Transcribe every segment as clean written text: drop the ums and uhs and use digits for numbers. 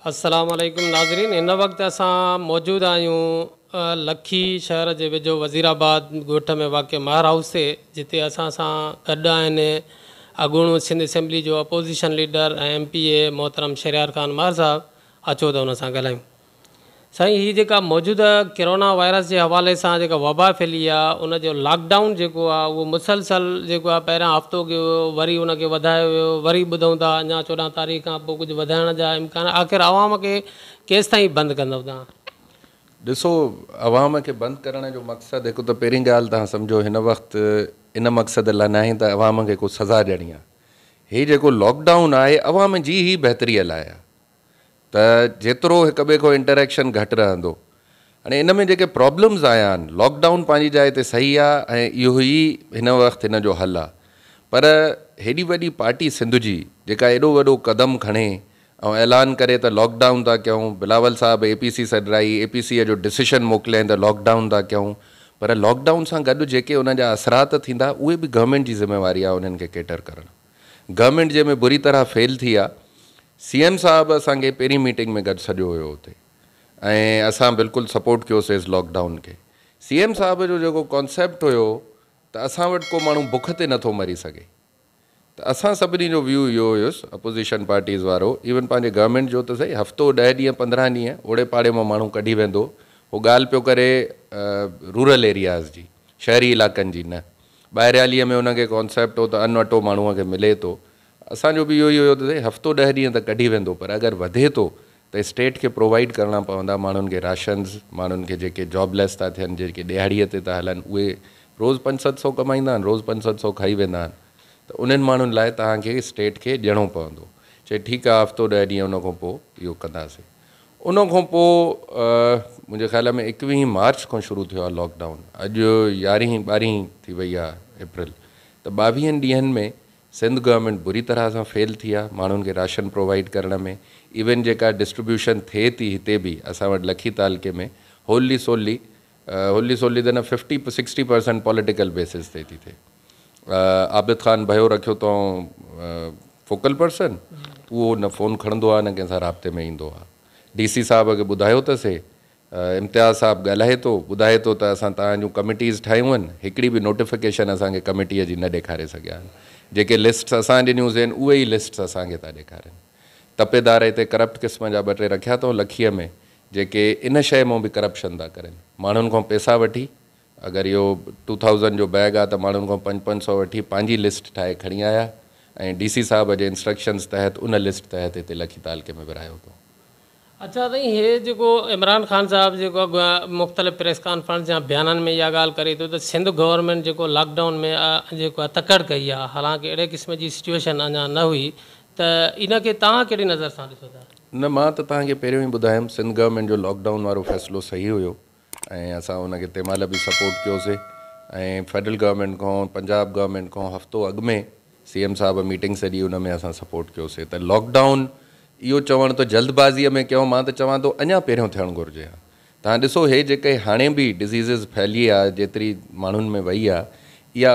अस्सलाम वालेकुम नाज़रीन। इन वक्त असां मौजूद आहियूं लखी शहर जे वेझो वज़ीराबाद ॻोठ में वाक़िअ हाउस ते, जिते असां सां गॾु आहिनि अॻूणो सिंध असेंबली जो अपोज़िशन लीडर ऐं MPA मोहतरम शहरयार ख़ान मार साहब। अचो त हुन सां ॻाल्हायूं। साईं, हीअ जेका मौजूदा कोरोना वायरस जे हवाले सां जेका वबा फैली आहे, उन जो लॉकडाउन जेको आहे उहो मुसलसल जेको आहे पहिरियां हफ़्तो कयो, वरी उनखे वधायो वियो, वरी ॿुधूं था अञा 14 तारीख़ खां पोइ कुझु वधाइण जा इम्कान। आख़िर आवाम खे केसि ताईं बंदि कंदव तव्हां? ॾिसो, अवाम खे बंदि करण जो मक़सदु हिकु त पहिरीं ॻाल्हि तव्हां सम्झो हिन वक़्तु इन मक़सद लाइ न आहे त अवाम खे को सज़ा ॾियणी आहे। हीअ जेको लॉकडाउन आहे अवाम जी ई बहितरीअ लाइ आहे, त जेतिरो हिक ॿिए खां इंटरेक्शन घटि रहंदो। हाणे इन में जेके प्रॉब्लम्स आया आहिनि, लॉकडाउन पंहिंजी जाइ ते सही आहे ऐं इहो ई हिन वक़्तु हिन जो हल आहे। पर हेॾी वॾी पार्टी सिंध जी जेका एॾो वॾो क़दम खणे ऐं ऐलान करे त लॉकडाउन था कयूं, बिलावल साहब APC सॾाई, APC जो डिसीशन मोकिलियईं त लॉकडाउन था कयूं, पर लॉकडाउन सां गॾु जेके उन जा असरात थींदा उहे बि गवर्नमेंट जी ज़िम्मेवारी आहे उन्हनि खे केटर करणु। गवर्नमेंट जंहिंमें बुरी तरह फेल थी आहे। CM साहब असांखे पहिरीं मीटिंग में गॾु सॼो हुयो हुते ऐं असां बिल्कुलु सपोर्ट कयोसीं इस लॉकडाउन खे। CM साहब जो जेको कॉन्सेप्ट हुयो त असां वटि को माण्हू बुख ते नथो मरी सघे, त असां सभिनी जो व्यू इहो हुयुसि अपोज़िशन पार्टीज़ वारो, इवन पंहिंजे गवर्नमेंट जो त सही, हफ़्तो 10 ॾींहं 15 ॾींहं ओड़े पाड़े मां माण्हू कढी वेंदो। उहो ॻाल्हि पियो करे रूरल एरियाज़ जी, शहरी इलाइक़नि जी न। ॿाहिरियालीअ में हुनखे कॉन्सेप्ट हो त अन वटो माण्हूअ खे मिले थो। असांजो बि इहो ई हुयो त हफ़्तो 10 ॾींहं त कढी वेंदो, पर अगरि वधे थो त स्टेट खे प्रोवाइड करणा पवंदा माण्हुनि खे राशन्स, माण्हुनि खे जेके जॉबलेस था थियनि, जेके ॾिहाड़ीअ ते था हलनि, उहे रोज़ु 500-700 कमाईंदा आहिनि, रोज़ु 500-700 खाई वेंदा आहिनि, त उन्हनि माण्हुनि लाइ तव्हांखे स्टेट खे ॾियणो पवंदो। चए ठीकु आहे, हफ़्तो 10 ॾींहं उन खां पोइ इहो कंदासीं। उन खां पोइ मुंहिंजे ख़्याल में 21 मार्च खां शुरू थियो आहे लॉकडाउन। अॼु 11-12 थी वई आहे अप्रैल, त 22 ॾींहंनि में सिंध गवर्नमेंट बुरी तरह सां फेल थी आहे माण्हुनि खे राशन प्रोवाइड करण में। इवन जेका डिस्ट्रीब्यूशन थिए थी हिते बि असां वटि लखी तालुके में होली सोली त न 50-60% पॉलिटिकल बेसिस ते थी थिए। आबिद ख़ान भयो रखियो अथऊं फोकल पर्सन, उहो न फ़ोन खणंदो आहे न कंहिंसां राब्ते में ईंदो आहे। DC साहब खे ॿुधायो अथसीं, इम्तियाज़ साहब ॻाल्हाए थो, ॿुधाए थो त असां तव्हांजूं कमिटीज़ ठाहियूं आहिनि, हिकिड़ी बि नोटिफिकेशन असांखे कमिटीअ जी न ॾेखारे सघिया आहिनि। जेके लिस्ट्स असां ॾिनियूं आहिनि उहे ई लिस्ट्स असांखे था ॾेखारनि। तपीदार हिते करप्ट क़िस्म जा 2-3 रखिया अथऊं लखीअ में, जेके इन शइ मां बि करप्शन था करनि। माण्हुनि खां पैसा वठी, अगरि इहो 2000 जो बैग आहे त माण्हुनि खां 500-500 वठी पंहिंजी लिस्ट ठाहे खणी आया ऐं DC साहब जे इंस्ट्रक्शन्स तहत उन लिस्ट तहत हिते लखी तालुके में विरायो अथऊं। अच्छा साईं, हे जेको इमरान ख़ान साहब जेको मुख़्तलिफ़ प्रेस कॉन्फ्रेंस या बयाननि में इहा ॻाल्हि करे थो त सिंध गवर्नमेंट जेको लॉकडाउन में जेको आहे तकड़ कई आहे, हालांकि अहिड़े क़िस्म जी सिचुएशन अञा न हुई, त इनखे तव्हां कहिड़ी नज़र सां ॾिसो था? न, मां त तव्हांखे पहिरियों ई ॿुधायुमि, सिंध गवर्नमेंट जो लॉकडाउन वारो फ़ैसिलो सही हुयो ऐं असां उनखे तंहिं महिल बि सपोर्ट कयोसीं। ऐं फेडरल गवर्नमेंट खां, पंजाब गवर्नमेंट खां हफ़्तो अॻु में CM साहब मीटिंग सॼी उन में असां सपोर्ट कयोसीं। त लॉकडाउन इहो चवणु त जल्दबाज़ीअ में कयूं, मां त चवां थो अञा पहिरियों थियणु घुरिजे हा। तव्हां ॾिसो, हे जेके हाणे बि डिज़ीज़िस फैली आहे, जेतिरी माण्हुनि में वई आहे, इहा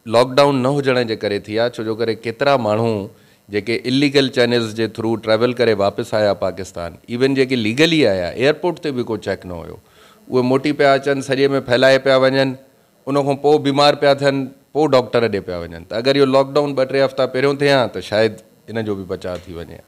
लॉकडाउन न हुजण जे करे थी आहे। छो जो करे केतिरा माण्हू जेके इलीगल चैनल्स जे थ्रू ट्रैवल करे वापसि आया पाकिस्तान, इवन जेके लीगली आया, एयरपोर्ट ते बि को चेक न हुयो, उहे मोटी पिया अचनि, सॼे में फैलाए पिया वञनि, उन खां पोइ बीमार पिया थियनि, पोइ डॉक्टर ॾे पिया वञनि। त अगरि इहो लॉकडाउन 2-3 हफ़्ता पहिरियों थिए हा त शायदि इन जो बि बचाव थी वञे।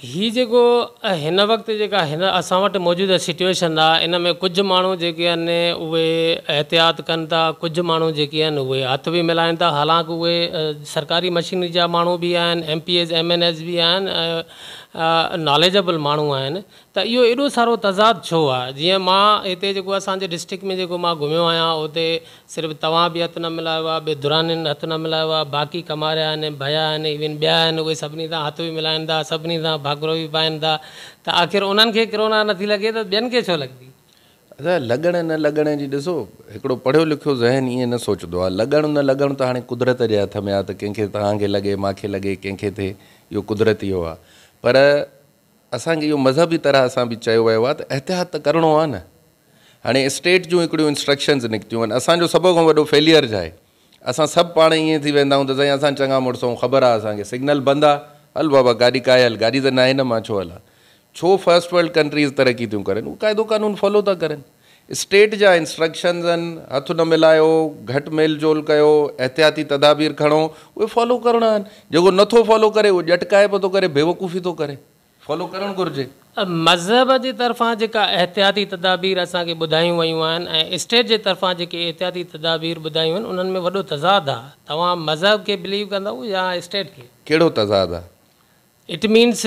हीअ जेको हिन वक़्तु जेका हिन असां वटि मौजूदा सिचुएशन आहे, इन में कुझु माण्हू जेके आहिनि उहे एहतियात कनि था, कुझु माण्हू जेके आहिनि उहे हथ बि मिलाइनि था। हालांकि उहे सरकारी मशीनरी जा माण्हू बि आहिनि, MPAs MNS बि आहिनि, नॉलेजेबल माण्हू आहिनि। त इहो एॾो सारो तज़ाद छो आहे? जीअं मां हिते जेको असांजे डिस्ट्रिक्ट में जेको मां घुमियो आहियां, उते सिर्फ़ु तव्हां बि हथु न मिलायो आहे, ॿिए दुरानियुनि हथु न मिलायो आहे, बाक़ी कमारिया आहिनि, भया आहिनि, इवन ॿिया आहिनि, उहे सभिनी सां हथ बि मिलाइनि था, सभिनी सां भागरो बि पाइनि था। त आख़िर उन्हनि खे कोरोना नथी लॻे त ॿियनि खे छो लॻंदी? लॻण न लॻण जी ॾिसो, हिकिड़ो पढ़ियो लिखियो ज़हन ईअं न सोचंदो आहे। लॻणु न लॻणु त हाणे कुदरत जे हथ में आहे, त कंहिंखे तव्हांखे लॻे, मूंखे लॻे, कंहिंखे थिए, इहो कुदरत इहो आहे। पर असांखे इहो मज़हबी तरह सां बि चयो वियो आहे त एहतियात त करिणो आहे न। हाणे स्टेट जूं हिकिड़ियूं इंस्ट्रक्शन्स निकितियूं आहिनि, असांजो सभ खां वॾो फेलियर छा आहे? असां सभु पाण ईअं थी वेंदा आहियूं त साईं असां चङा मुड़ुसूं, ख़बर आहे असांखे सिग्नल बंदि आहे, हल बाबा गाॾी कायल, गाॾी त न आहे न, मां छो हलां। छो फर्स्ट वर्ल्ड कंट्रीज़ तरक़ी थियूं करनि, उहे क़ाइदो कानून फॉलो था करनि. स्टेट जा इंस्ट्रक्शन्स आहिनि, हथ न मिलायो, घटि मेल जोल कयो, एहतियाती तदाबीर खणो, उहे फॉलो करणा आहिनि. जेको नथो फॉलो करे उहो ॼटकाए पियो थो करे, बेवकूफ़ी थो करे. फॉलो करणु घुरिजे. मज़हब जे तरफ़ां जेका एहतियाती तदाबीर असांखे ॿुधायूं वयूं आहिनि ऐं स्टेट जे तरफ़ां जेके एहतियाती तदाबीर ॿुधायूं आहिनि उन्हनि में वॾो तज़ाद आहे. तव्हां मज़हब खे बिलीव कंदव या स्टेट खे? कहिड़ो तज़ाद आहे? इट मीन्स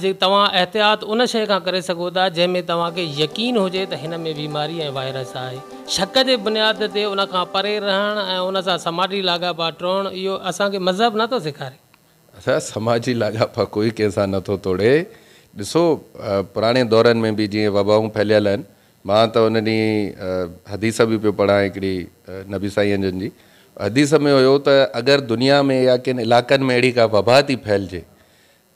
जे तव्हां एहतियात उन शइ खां करे सघो था जंहिंमें तव्हांखे यकीन हुजे त हिन में बीमारी ऐं वायरस आहे. शक जे बुनियाद ते उन खां परे रहणु ऐं उन सां समाजी लाॻापा टोड़णु, इहो असांखे मज़हब नथो सेखारे. असां समाजी लाॻापा कोई कंहिंसां नथो तोड़े. ॾिसो, पुराणे दौरनि में बि जीअं वबाऊं फैलियल आहिनि. मां त उन ॾींहुं हदीस बि पियो पढ़ां हिकिड़ी नबी साईं जन जी. हदीस में हुयो त अगरि दुनिया में या किन इलाइक़नि में अहिड़ी का वबा थी फैलिजे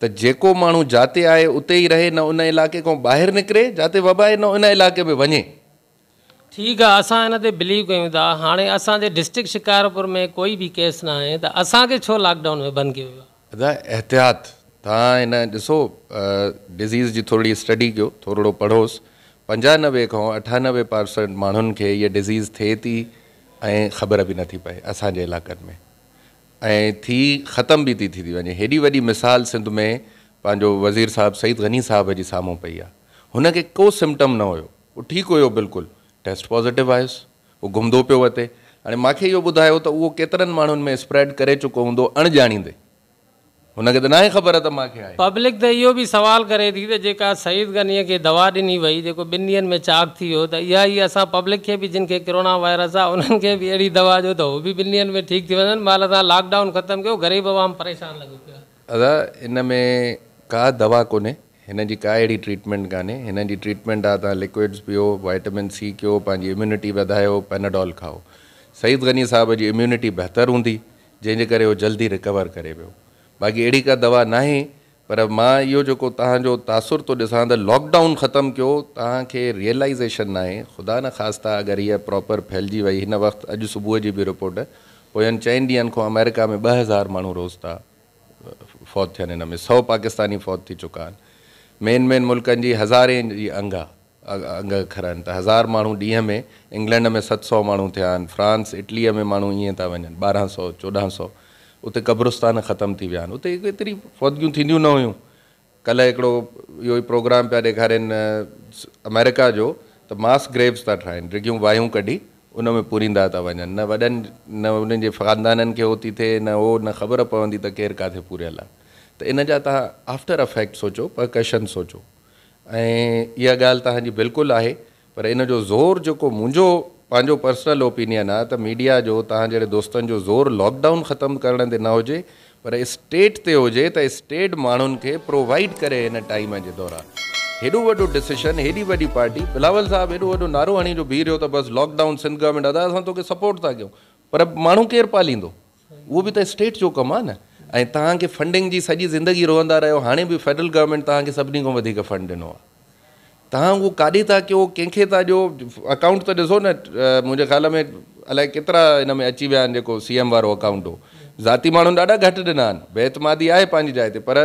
त जेको माण्हू जिते आहे उते ई रहे, न उन इलाइक़े खां ॿाहिरि निकिरे जिते वबा आहे, न उन इलाइक़े में वञे. ठीकु आहे, असां हिन ते बिलीव कयूं था. हाणे असांजे डिस्ट्रिक्ट शिकारपुर में कोई बि केस न आहे त असांखे छो लॉकडाउन में बंदि कयो वियो आहे? दादा एहतियात, तव्हां हिन ॾिसो डिज़ीज़ जी थोरी स्टडी कयो, थोरो पढ़ोसि. 95 खां 98% माण्हुनि खे इहा डिज़ीज़ थिए थी ऐं ख़बर बि नथी पए असांजे इलाइक़नि में, ऐं थी ख़तम बि थी वञे. हेॾी वॾी मिसाल सिंध में पंहिंजो वज़ीर साहिबु सईद गनी साहिब जी साम्हूं पई आहे. हुनखे को सिम्टम न हुयो, उहो ठीकु हुयो बिल्कुलु, टेस्ट पॉज़िटिव आयुसि, उहो घुमंदो पियो वते. हाणे मूंखे इहो ॿुधायो त उहो केतिरनि माण्हुनि में स्प्रेड करे चुको हूंदो अणॼाणींदे. हुनखे त न आहे ख़बर त मूंखे आहे. पब्लिक त इहो बि सवाल करे थी त जेका सईद गनीअ खे दवा ॾिनी वई, जेको 2 ॾींहंनि में चाक थी वियो, त इहा ई असां पब्लिक खे बि जिन खे कोरोना वायरस आहे उन्हनि खे बि अहिड़ी दवा ॾियो त उहो बि 2 ॾींहंनि में ठीकु थी वञनि. महिल तव्हां लॉकडाउन ख़तमु कयो, ग़रीब आवाम परेशान लॻो पियो आहे. दादा इन में का दवा कोन्हे, हिन जी का अहिड़ी ट्रीटमेंट कान्हे. हिन जी ट्रीटमेंट आहे तव्हां लिक्विड्स पियो, वाइटामिन सी कयो, पंहिंजी इम्यूनिटी वधायो, पेनाडॉल खाओ. सईद गनी साहिब जी इम्यूनिटी बहितरु हूंदी जंहिंजे करे उहो जल्दी रिकवर करे वियो. बाक़ी अहिड़ी का दवा नाहे. पर मां इहो जेको तव्हांजो तासुर थो ॾिसां त लॉकडाउन ख़तमु कयो, तव्हांखे रियलाइज़ेशन न आहे. ख़ुदा न ख़ास्ता अगरि इहा प्रॉपर फैलिजी वई. हिन वक़्तु अॼु सुबुह जी बि रिपोर्ट, पोयनि 4 ॾींहंनि खां अमेरिका में 2000 माण्हू रोज़ था फौत थियनि. हिन में 100 पाकिस्तानी फौत थी चुका आहिनि. मेन मुल्कनि जी 1000 जी अंग खरनि त 1000 माण्हू ॾींहं में. इंग्लैंड में 700 माण्हू थिया आहिनि. फ्रांस इटलीअ में माण्हू ईअं था वञनि 1200 1400. उते क़ब्रिस्तान ख़तमु थी विया आहिनि. उते एतिरी फौतगियूं थींदियूं न हुयूं. कल्ह हिकिड़ो इहो ई प्रोग्राम पिया ॾेखारीनि अमेरिका जो, त मास ग्रेव्स था ठाहिनि, डिघियूं वायूं कढी उन में पूरींदा था वञनि. न वॾनि न उन्हनि जे ख़ानदाननि खे हो थी थिए, न उहो न ख़बर पवंदी त केरु किथे पूरियल आहे. त इन जा तव्हां आफ्टर अफेक्ट सोचो, परकशन सोचो. ऐं इहा ॻाल्हि तव्हांजी बिल्कुलु आहे. पर इन जो ज़ोर जेको मुंहिंजो पंहिंजो पर्सनल ओपिनियन आहे त मीडिया जो, तव्हां जहिड़े दोस्तनि जो ज़ोर लॉकडाउन ख़तमु करण ते न हुजे, पर स्टेट ते हुजे त स्टेट माण्हुनि खे प्रोवाइड करे हिन टाइम जे दौरान. हेॾो वॾो डिसीशन, हेॾी वॾी पार्टी, बिलावल साहिबु हेॾो वॾो नारो हणी जो बीह रहियो त बसि लॉकडाउन सिंध गवर्नमेंट अदा असां तोखे सपोर्ट था कयूं. पर माण्हू केरु पालींदो? उहो बि त स्टेट जो कमु आहे न. ऐं तव्हांखे फंडिंग जी सॼी ज़िंदगी रहंदा रहियो. हाणे बि फेडरल गवर्नमेंट तव्हांखे सभिनी खां वधीक फंड ॾिनो आहे. तव्हां उहो काॾे था कयो, कंहिंखे था ॾियो? अकाउंट त ॾिसो न, मुंहिंजे ख़्याल में अलाए केतिरा हिन में अची विया आहिनि. जेको CM वारो अकाउंट हो, ज़ाती माण्हुनि ॾाढा घटि ॾिना आहिनि. बेतमादी आहे पंहिंजी जाइ ते, पर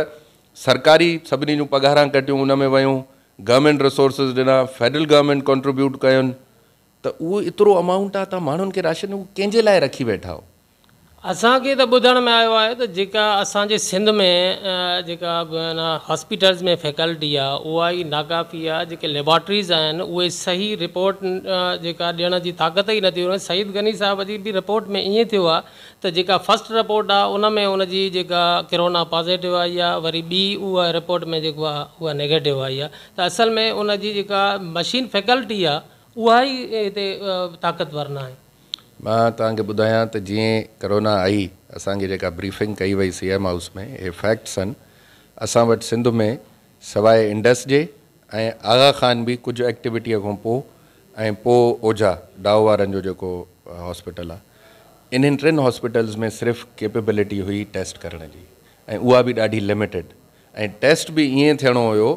सरकारी सभिनी जूं पघारां कटियूं, उन में वियूं. गवर्नमेंट रिसोर्सिस ॾिना, फेडरल गवर्नमेंट कॉन्ट्रीब्यूट कयुनि. त उहो एतिरो अमाउंट आहे. तव्हां माण्हुनि खे राशन उहो कंहिंजे लाइ रखी वेठा हो? असांखे त ॿुधण में आयो आहे त जेका असांजे सिंध में जेका हॉस्पिटल्स में फैकल्टी आहे उहा ई नाकाफ़ी आहे. जेके लेबॉर्ट्रीज़ आहिनि उहे सही रिपोर्ट जेका ॾियण जी ताक़त ई नथी हुन. सईद गनी साहिब जी बि रिपोर्ट में ईअं थियो आहे त जेका फस्ट रिपोर्ट आहे उन में उनजी जेका कोरोना पॉज़िटिव आई आहे, वरी ॿी उहा रिपोर्ट में जेको आहे उहा नेगेटिव आई आहे. त असल में उनजी जेका मशीन फैकल्टी आहे उहा ई हिते ताक़तवर न आहे. मां तव्हांखे ॿुधायां त जीअं कोरोना आई, असांखे जेका ब्रीफिंग कई वई CM हाउस में, इहे फैक्ट्स आहिनि. असां वटि सिंध में सवाइ इंडस जे ऐं आगा ख़ान बि कुझु एक्टिविटीअ खां पोइ, ऐं पोइ ओझा डाओ वारनि जो जेको हॉस्पिटल आहे, इन्हनि 3 हॉस्पिटल्स में सिर्फ़ु कैपेबिलिटी हुई टेस्ट करण जी, ऐं उहा बि ॾाढी लिमिटेड. ऐं टेस्ट बि ईअं थियणो हुयो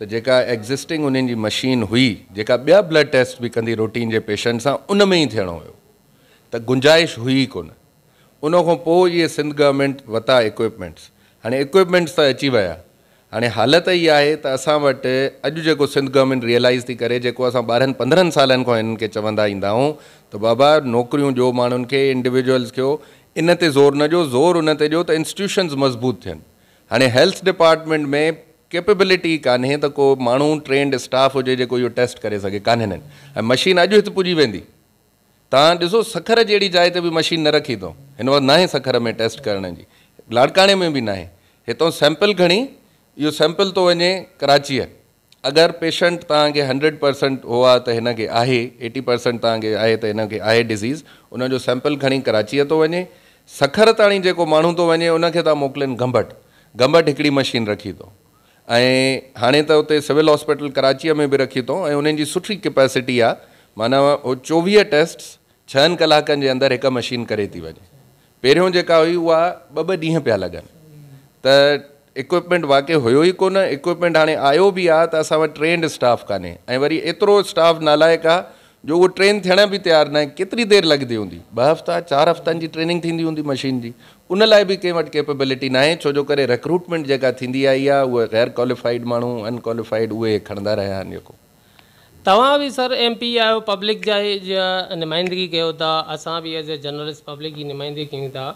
त जेका एग्ज़िस्टिंग उन्हनि जी मशीन हुई, जेका ॿिया ब्लड टेस्ट बि कंदी रूटीन जे पेशेंट सां, उन में ई थियणो हुयो. त गुंजाइश हुई कोन. उन खां पोइ इहे सिंध गवर्नमेंट वरिता इक्विपमेंट्स. हाणे इक्विपमेंट्स त अची विया. हाणे हालत इहा आहे त असां वटि अॼु जेको सिंध गवर्नमेंट रियलाइज़ थी करे, जेको असां 12-15 सालनि खां हिननि खे चवंदा ईंदा आहियूं त बाबा नौकरियूं ॾियो माण्हुनि खे, इंडिविजुअल्स खे, इन ते ज़ोर न ॾियो, ज़ोर उन ते ॾियो त इंस्टीट्यूशन्स मज़बूत थियनि। हाणे हेल्थ डिपार्टमेंट में कैपेबिलिटी कान्हे त को माण्हू ट्रेंड स्टाफ हुजे जेको इहो टेस्ट करे सघे, कान्हनि। ऐं मशीन अॼु हिते पुॼी वेंदी, तव्हां ॾिसो सखर जहिड़ी जाइ ते बि मशीन न रखी अथऊं, हिन वक़्तु नाहे सखर में टेस्ट करण जी, लाड़काणे में बि नाहे। हितां सैंपल खणी इहो सैंपल थो वञे कराचीअ, अगरि पेशेंट तव्हांखे 100% हुआ त हिनखे आहे, 80% तव्हांखे आहे त हिनखे आहे डिज़ीज़, उनजो सैंपल खणी कराचीअ थो वञे, सखर ताणी जेको माण्हू थो वञे उनखे था मोकिलनि गंबट हिकिड़ी मशीन रखी अथऊं। ऐं हाणे त उते सिविल हॉस्पिटल कराचीअ में बि रखी अथऊं ऐं उन्हनि जी सुठी कैपेसिटी आहे, माना उहो 24 टेस्ट 6 कलाकनि जे अंदरि हिकु मशीन करे थी वञे। पहिरियों जेका हुई उहा 2-2 ॾींहं पिया लॻनि, त इक्विपमेंट वाक़ई हुयो ई कोन। इक्विपमेंट हाणे आयो बि आहे त असां वटि ट्रेंड स्टाफ कान्हे, ऐं वरी एतिरो स्टाफ नालाइक आहे जो उहो ट्रेन थियण बि तयारु न आहे। केतिरी देरि लॻंदी हूंदी, 2 हफ़्ता 4 हफ़्तनि जी ट्रेनिंग थींदी हूंदी मशीन जी, उन लाइ बि कंहिं वटि कैपेबिलिटी न आहे, छो जो करे रिक्रूटमेंट जेका थींदी आई आहे उहे गैर क्वालिफाइड माण्हू, अनक्वालिफाइड, उहे खणंदा रहिया आहिनि। जेको तव्हां बि सर MP आहियो, पब्लिक जा नुमाइंदगी कयो था, असां बि एज़ ए जर्नलिस्ट पब्लिक जी नुमाइंदगी कयूं था।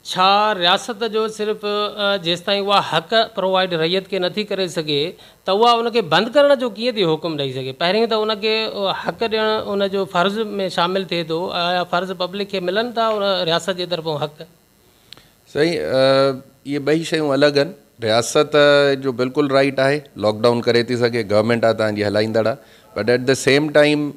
छा रियासत जो सिर्फ़ु जेसिताईं उहा हक़ प्रोवाइड रैयत खे नथी करे सघे त उहा उनखे बंदि करण जो कीअं थी हुकुम ॾेई सघे? पहिरीं त उनखे हक़ ॾियणु उनजो फ़र्ज़ में शामिलु थिए थो, फ़र्ज़ पब्लिक खे मिलनि था उन रियासत जे तरफ़ां हक़? सही, इहे ॿई शयूं अलॻि आहिनि। रियासत जो बिल्कुलु राइट आहे, लॉकडाउन करे थी सघे, गवर्नमेंट आहे तव्हांजी हलाईंदड़ आहे, but at the same time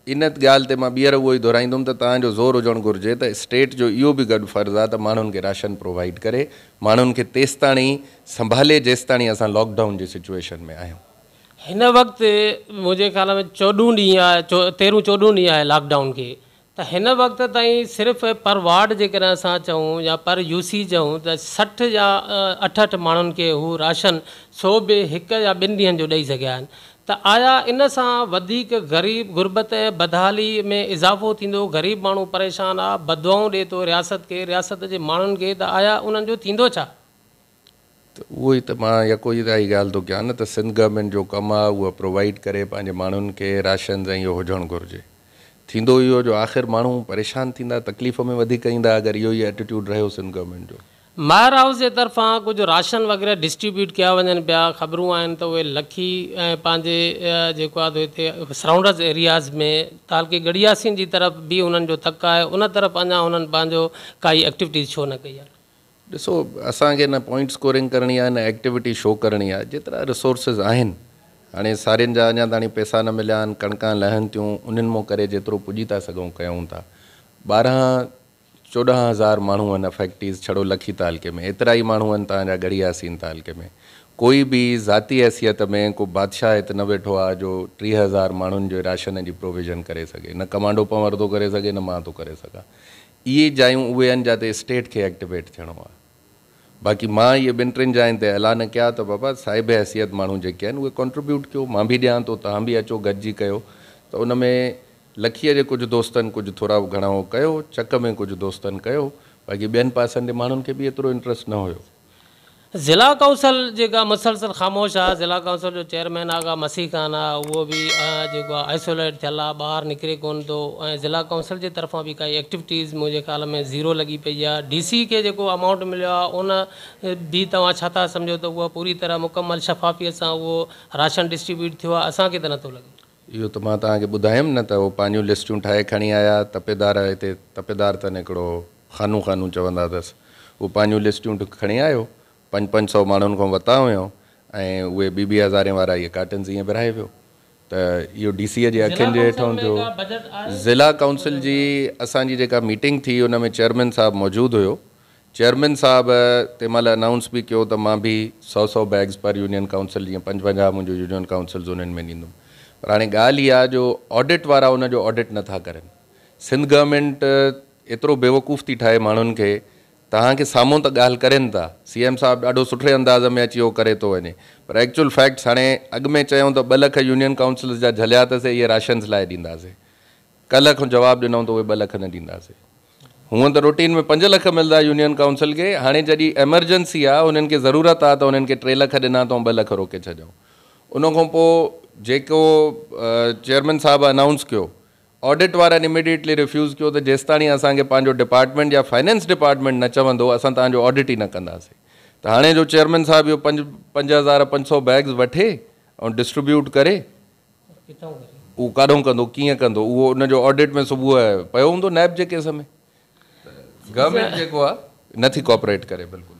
in ॻाल्हि ते मां ॿीहर उहो ई दोहराईंदुमि त तव्हांजो ज़ोर हुजणु घुरिजे त स्टेट जो इहो बि गॾु फ़र्ज़ु आहे त माण्हुनि खे राशन प्रोवाइड करे, माण्हुनि खे तेसिताणी संभाले जेसिताणी असां लॉकडाउन जी सिचुएशन में आहियूं। हिन वक़्तु मुंहिंजे ख़्याल में 14 ॾींहं आहे, 13-14 ॾींहं आहे लॉकडाउन खे, त हिन वक़्त ताईं सिर्फ़ु पर वार्ड जेकॾहिं असां चऊं या पर UC चऊं त 60 या 68 माण्हुनि खे हू राशन सो बि 1 या 2 ॾींहंनि जो ॾेई सघिया आहिनि। त आया इन सां वधीक ग़रीब गुरबत ऐं बदहाली में इज़ाफ़ो थींदो? ग़रीब माण्हू परेशान आहे, बदवाऊं ॾिए थो रियासत खे, रियासत जे माण्हुनि खे, त आया उन्हनि जो थींदो छा? त उहो ई त मां यको ई ॻाल्हि थो कयां न, त सिंध गवर्नमेंट जो कमु आहे उहा प्रोवाइड करे पंहिंजे माण्हुनि खे राशन ऐं इहो हुजणु घुरिजे। थींदो इहो जो आख़िर माण्हू परेशान थींदा, तकलीफ़ में वधीक ईंदा अगरि इहो ई एटीट्यूड रहियो सिंध गवर्नमेंट जो। मकर हाउस जे तरफ़ां कुझु राशन वग़ैरह डिस्ट्रीब्यूट कया वञनि पिया, ख़बरूं आहिनि त उहे लखी ऐं पंहिंजे जेको आहे हिते सराउंडर्स एरियाज़ में तालके गड़ियासीन जी तरफ़ बि उन्हनि जो तक आहे, उन तरफ़ अञा उन्हनि पंहिंजो काई एक्टिविटीज़ छो न कई आहे? ॾिसो, असांखे न पॉइंट स्कोरिंग करणी आहे, न एक्टिविटी शो करणी आहे। जेतिरा रिसोर्सिस आहिनि, हाणे सारियुनि जा अञा ताणी पैसा न मिलिया आहिनि, कणकां लहनि थियूं, उन्हनि मां करे जेतिरो पुॼी था सघूं कयूं था। 12-14 हज़ार माण्हू आहिनि अफेक्टीज़ छड़ो लखी तालके में, एतिरा ई माण्हू आहिनि तव्हांजा गड़ियासीन तालके में। कोई बि ज़ाती हैसियत में को बादशाह हिते न वेठो आहे जो 30,000 माण्हुनि जो राशन जी प्रोविज़न करे सघे, न कमांडो पंवर थो करे सघे, न मां थो करे सघां। इहे जायूं उहे आहिनि जिते स्टेट खे एक्टिवेट थियणो आहे। बाक़ी मां इहे 2-3 जायुनि ते ऐलान कया त बाबा साहिब हैसियत माण्हू जेके आहिनि उहे कॉन्ट्रीब्यूट कयो, मां बि ॾियां थो, तव्हां बि अचो गॾिजी कयो। त उन में लखीअ जे कुझु दोस्तनि कुझु थोरा घणा कयो, चक में कुझु दोस्तनि कयो, बाक़ी ॿियनि पासनि जे माण्हुनि खे बि एतिरो इंट्रस्ट न हुयो। ज़िला काउंसिल जेका मुसलसल ख़ामोश आहे, ज़िला काउंसिल जो चेयरमैन आगा मसीह ख़ान आहे, उहो बि जेको आहे आइसोलेट थियल आहे, ॿाहिरि निकिरे कोन थो, ऐं ज़िला काउंसिल जे तरफ़ां बि काई एक्टिविटीज़ मुंहिंजे ख़्याल में 0 लॻी पई आहे। DC खे जेको अमाउंट मिलियो आहे उन बि तव्हां छा था सम्झो त उहा पूरी तरह मुकमल शफ़ाफ़ियत सां उहो राशन डिस्ट्रीब्यूट थियो आहे? असांखे त नथो लॻे। इहो त मां तव्हांखे ॿुधायमि न त उहो पंहिंजूं लिस्टूं ठाहे खणी आया, तपेदार हिते तपेदार अथनि हिकिड़ो खानू चवंदा अथसि, उहो पंहिंजूं लिस्टूं खणी आयो, 500 माण्हुनि खां वरिता हुयूं ऐं उहे 2,000 वारा इहे कार्टन्स ईअं विराए वियो। त इहो DCअ जे अखियुनि जे हेठां थियो। ज़िला काउंसिल जी असांजी जेका मीटिंग थी उन में चेयरमैन साहबु मौजूदु हुयो। चेयरमैन साहबु तंहिं महिल अनाउंस बि कयो त मां बि 100 बैग्स पर यूनियन काउंसिल, जीअं 55 मुंहिंजो यूनियन काउंसिल्स उन्हनि में ॾींदुमि। पर हाणे ॻाल्हि इहा जो ऑडिट वारा उनजो ऑडिट नथा करनि। सिंध गवर्नमेंट एतिरो बेवकूफ़ थी ठाहे माण्हुनि खे, तव्हांखे साम्हूं त ॻाल्हि करनि था, CM साहबु ॾाढो सुठे अंदाज़ में अची उहो करे थो वञे, पर एक्चुअल फैक्ट्स हाणे अॻु में चयूं त 2 लख यूनियन काउंसिल्स जा झलिया अथसीं, इहे राशन्स लाइ ॾींदासीं। कल्ह खां जवाबु ॾिनऊं त उहे 2 लख न ॾींदासीं। हूअं त रूटीन में 5 लख मिलंदा यूनियन काउंसिल खे, हाणे जॾहिं एमरजेंसी आहे उन्हनि खे ज़रूरत आहे त उन्हनि खे 3 लख ॾिना त 2 लख रोके छॾियऊं। उन खां पोइ जेको चेयरमैन साहिबु अनाउंस कयो, ऑडिट वारनि इमीडिएटली रिफ्यूज़ कयो त जेसिताणी असांखे पंहिंजो डिपार्टमेंट या फाइनेंस डिपार्टमेंट न चवंदो असां तव्हांजो ऑडिट ई न कंदासीं। त हाणे जो चेयरमैन साहिबु इहो 5,500 बैग्स वठे ऐं डिस्ट्रीब्यूट करे उहो काॾों कंदो, कीअं कंदो, उहो उनजो ऑडिट में सुबुह पियो हूंदो नैब जे केस में। गवर्नमेंट जेको आहे नथी कोऑपरेट करे बिल्कुलु।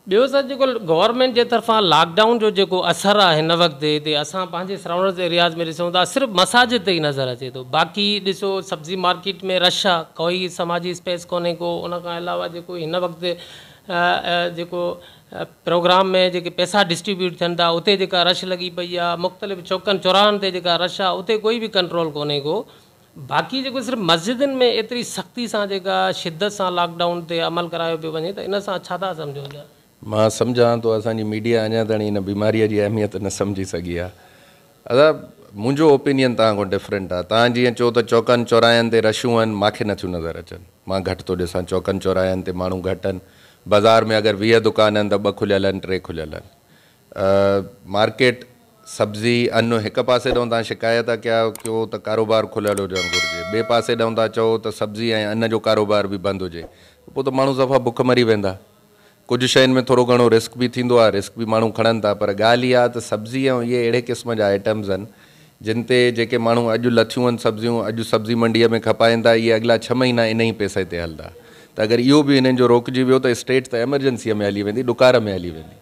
ॿियो सर जेको गवर्नमेंट जे तरफ़ां लॉकडाउन जो जेको असरु आहे हिन वक़्तु हिते असां पंहिंजे सराउंडिंग्स एरियाज़ में ॾिसूं था, सिर्फ़ु मसाजिद ते ई नज़र अचे थो। बाक़ी ॾिसो सब्ज़ी मार्केट में रश आहे, कोई समाजी स्पेस कोन्हे को। उन खां अलावा जेको हिन वक़्तु जेको प्रोग्राम में जेके पैसा डिस्ट्रीब्यूट थियनि था उते जेका रश लॻी पई आहे, मुख़्तलिफ़ चौकनि चौराहनि ते जेका रश आहे उते कोई बि कंट्रोल कोन्हे को। बाक़ी जेको सिर्फ़ु मस्जिदनि में एतिरी सख़्ती सां जेका शिदत सां लॉकडाउन ते अमल करायो पियो वञे, त इन सां छा था सम्झो? मां सम्झां थो असांजी मीडिया अञा ताईं हिन बीमारीअ जी अहमियत न सम्झी सघी आहे। अदा मुंहिंजो ओपिनियन तव्हां खां डिफरेंट आहे। तव्हां जीअं चओ त चौकनि चौराहनि ते रशूं आहिनि, मूंखे नथियूं नज़र अचनि। मां घटि थो ॾिसां चौकनि चौराहनि ते माण्हू घटि आहिनि। बाज़ार में अगरि 20 दुकान आहिनि त 2 खुलियल आहिनि, 3 खुलियल आहिनि। मार्केट सब्ज़ी अन्न हिकु पासे ॾांहुं तव्हां शिकायत कयो त कारोबार खुलियल हुजणु घुरिजे, ॿिए पासे ॾांहुं तव्हां चओ त सब्ज़ी ऐं अन्न जो कारोबार बि बंदि हुजे, पोइ त माण्हू सफ़ा बुख मरी वेंदा। कुझु शयुनि में थोरो घणो रिस्क बि थींदो आहे, रिस्क बि माण्हू खणनि था, पर ॻाल्हि इहा आहे त सब्ज़ी ऐं इहे अहिड़े क़िस्म जा आइटम्स आहिनि जिन ते जेके माण्हू अॼु लथियूं आहिनि सब्जियूं, अॼु सब्ज़ी मंडीअ में खपाइनि था, इहे अॻिला 6 महीना इन ई पैसे ते हलंदा। त अगरि इहो बि इन्हनि जो रोकिजी वियो त स्टेट त एमरजेंसीअ में हली वेंदी, ॾुकार में हली वेंदी।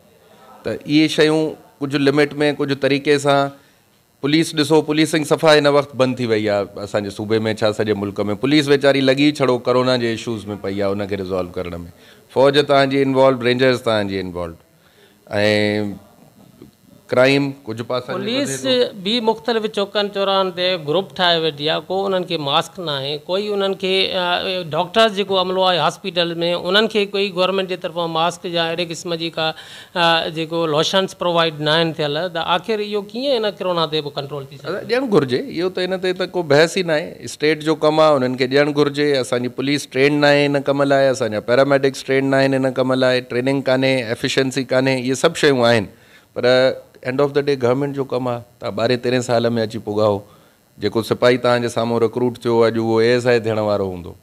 त इहे शयूं कुझु लिमिट में, कुझु तरीक़े सां पुलिस ॾिसो, पुलिसिंग सफ़ा हिन वक़्तु बंदि थी वई आहे असांजे सूबे में, छा सॼे मुल्क में। पुलिस वेचारी लॻी छड़ो कोरोना जे इशूज़ में पई आहे, उनखे रिज़ॉल्व करण में। फ़ौज तव्हांजी इन्वॉल्व, रेंजर्स तव्हांजी इन्वॉल्व, ऐं क्राइम कुझु पासा पुलिस बि मुख़्तलिफ़ चौकनि चौराहनि ते ग्रुप ठाहे वेठी आहे। को उन्हनि खे मास्क न आहे, कोई उन्हनि खे डॉक्टर्स जेको अमलो आहे हॉस्पिटल में उन्हनि खे कोई गवर्नमेंट जे तरफ़ां मास्क या अहिड़े क़िस्म जी का जेको लोशन्स प्रोवाइड न आहिनि थियल। त आख़िर इहो कीअं इन कोरोना ते पोइ कंट्रोल थी सघे? ॾियणु घुरिजे, इहो त इन ते त को बहस ई न आहे। स्टेट जो कमु आहे, उन्हनि खे ॾियणु घुरिजे। असांजी पुलिस ट्रेन न आहे हिन कम लाइ, असांजा पैरामेडिक्स ट्रेन न आहिनि हिन कम लाइ, ट्रेनिंग कान्हे, एफिशिएंसी कान्हे, इहे सभु शयूं आहिनि। पर end of the day government जो कमु आहे। तव्हां 12-13 साल में अची पुगाओ। जेको सिपाही तव्हांजे साम्हूं रिक्रूट थियो अॼु उहो ASI थियण वारो हूंदो।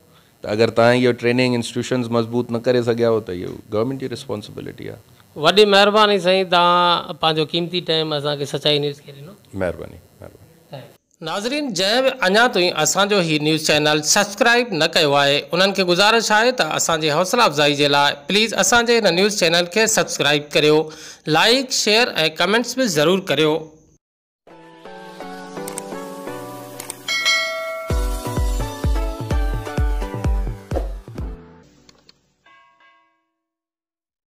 त अगरि तव्हां इहो ट्रेनिंग इंस्टीट्यूशन्स मज़बूत न करे सघिया हो त इहो गवर्नमेंट जी रिस्पॉन्सिबिलिटी आहे। वॾी महिरबानी साईं, तव्हां पंहिंजो क़ीमती टाइम असांखे सचाई न्यूज़ खे ॾिनो। महिरबानी। नाज़रीन, जंहिं बि अञा ताईं असांजो ही न्यूज़ चैनल सब्सक्राइब न कयो आहे, उन्हनि खे गुज़ारिश आहे त असांजे हौसला अफ़ज़ाई जे लाइ प्लीज़ असांजे हिन न्यूज़ चैनल खे सब्सक्राइब करियो, लाइक शेयर ऐं कमेंट्स बि ज़रूरु करियो।